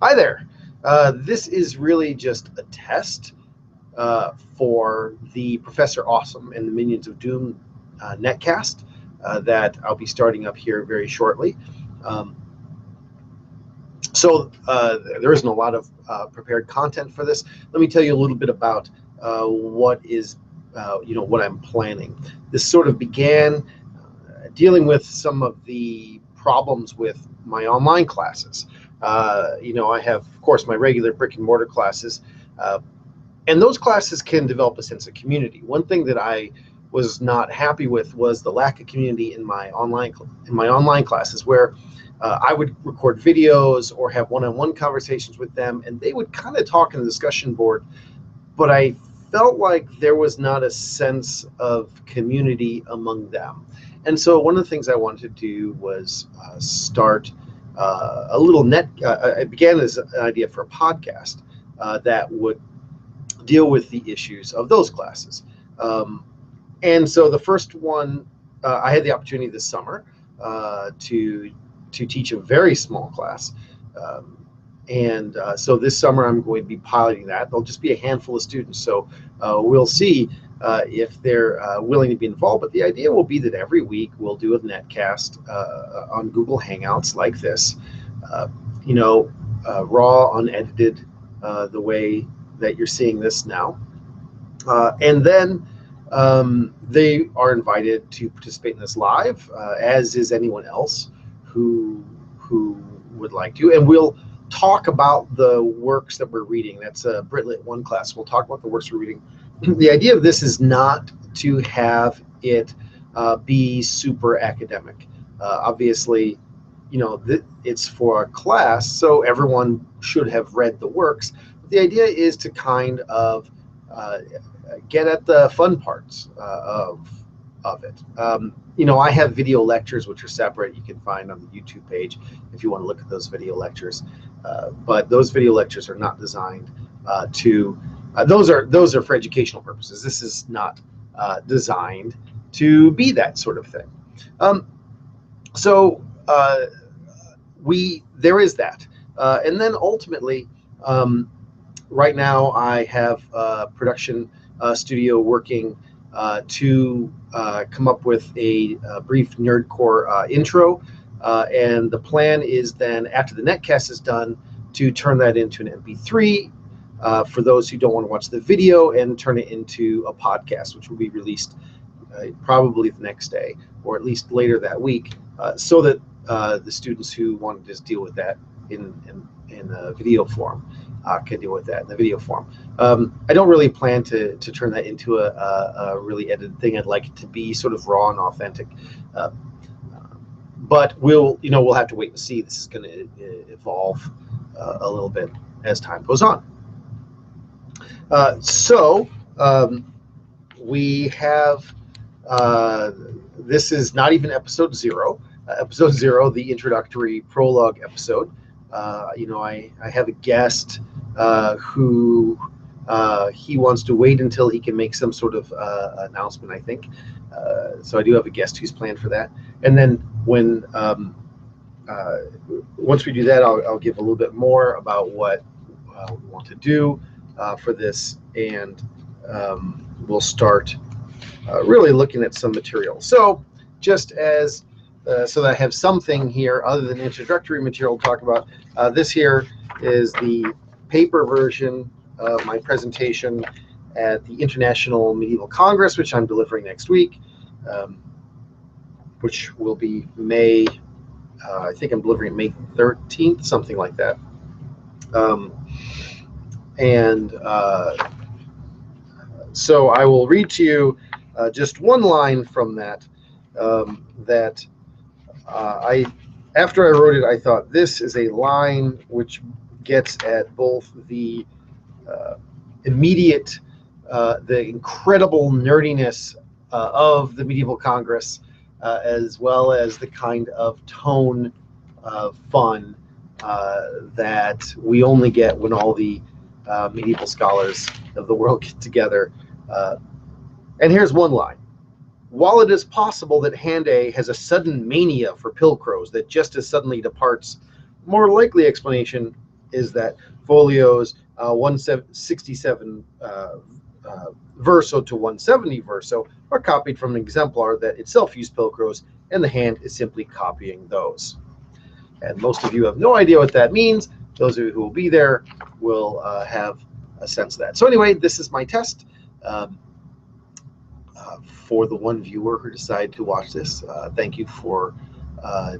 Hi there. This is really just a test for the Professor Awesome and the Minions of Doom netcast that I'll be starting up here very shortly. Um, there isn't a lot of prepared content for this. Let me tell you a little bit about what is, what I'm planning. This sort of began dealing with some of the problems with my online classes. I have, of course, my regular brick and mortar classes, and those classes can develop a sense of community. One thing that I was not happy with was the lack of community in my online classes, where I would record videos or have one-on-one conversations with them, and they would kind of talk in the discussion board, but I felt like there was not a sense of community among them. And so one of the things I wanted to do was start a little it began as an idea for a podcast that would deal with the issues of those classes. And so the first one, I had the opportunity this summer to teach a very small class. So this summer I'm going to be piloting that. There'll just be a handful of students. So we'll see if they're willing to be involved. But the idea will be that every week we'll do a netcast on Google Hangouts like this, raw, unedited, the way that you're seeing this now. And then they are invited to participate in this live, as is anyone else who would like to. And we'll talk about the works that we're reading. That's a Britlit 1 class. We'll talk about the works we're reading. The idea of this is not to have it be super academic. Obviously, it's for a class, so everyone should have read the works. But the idea is to kind of get at the fun parts of it. I have video lectures which are separate. You can find on the YouTube page if you want to look at those video lectures. But those video lectures are not designed those are for educational purposes. This is not designed to be that sort of thing. There is that. And then ultimately, right now I have a production studio working to come up with a brief nerdcore intro, and the plan is then, after the netcast is done, to turn that into an MP3 for those who don't want to watch the video, and turn it into a podcast, which will be released probably the next day, or at least later that week, so that the students who want to just deal with that in a video form can deal with that in the video form. I don't really plan to turn that into a really edited thing. I'd like it to be sort of raw and authentic. But we'll have to wait and see. This is going to evolve a little bit as time goes on. We have, this is not even episode 0. Episode 0, the introductory prologue episode. I have a guest who he wants to wait until he can make some sort of announcement, I think. So I do have a guest who's planned for that. And then once we do that, I'll give a little bit more about what we want to do for this, and we'll start really looking at some material. So just as so that I have something here other than introductory material to talk about, this here is the paper version of my presentation at the International Medieval Congress, which I'm delivering next week, which will be May, I think I'm delivering it May 13th, something like that. So I will read to you just one line from that, after I wrote it, I thought this is a line which gets at both the immediate, the incredible nerdiness of the Medieval Congress, as well as the kind of tone of fun that we only get when all the medieval scholars of the world get together. And here's one line. While it is possible that Hande has a sudden mania for pilcrows that just as suddenly departs, more likely explanation is that folios 167 verso to 170 verso are copied from an exemplar that itself used Pilcrows, and the hand is simply copying those. And most of you have no idea what that means. Those of you who will be there will have a sense of that. So anyway, this is my test. For the one viewer who decided to watch this, thank you for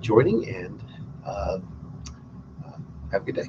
joining, and have a good day.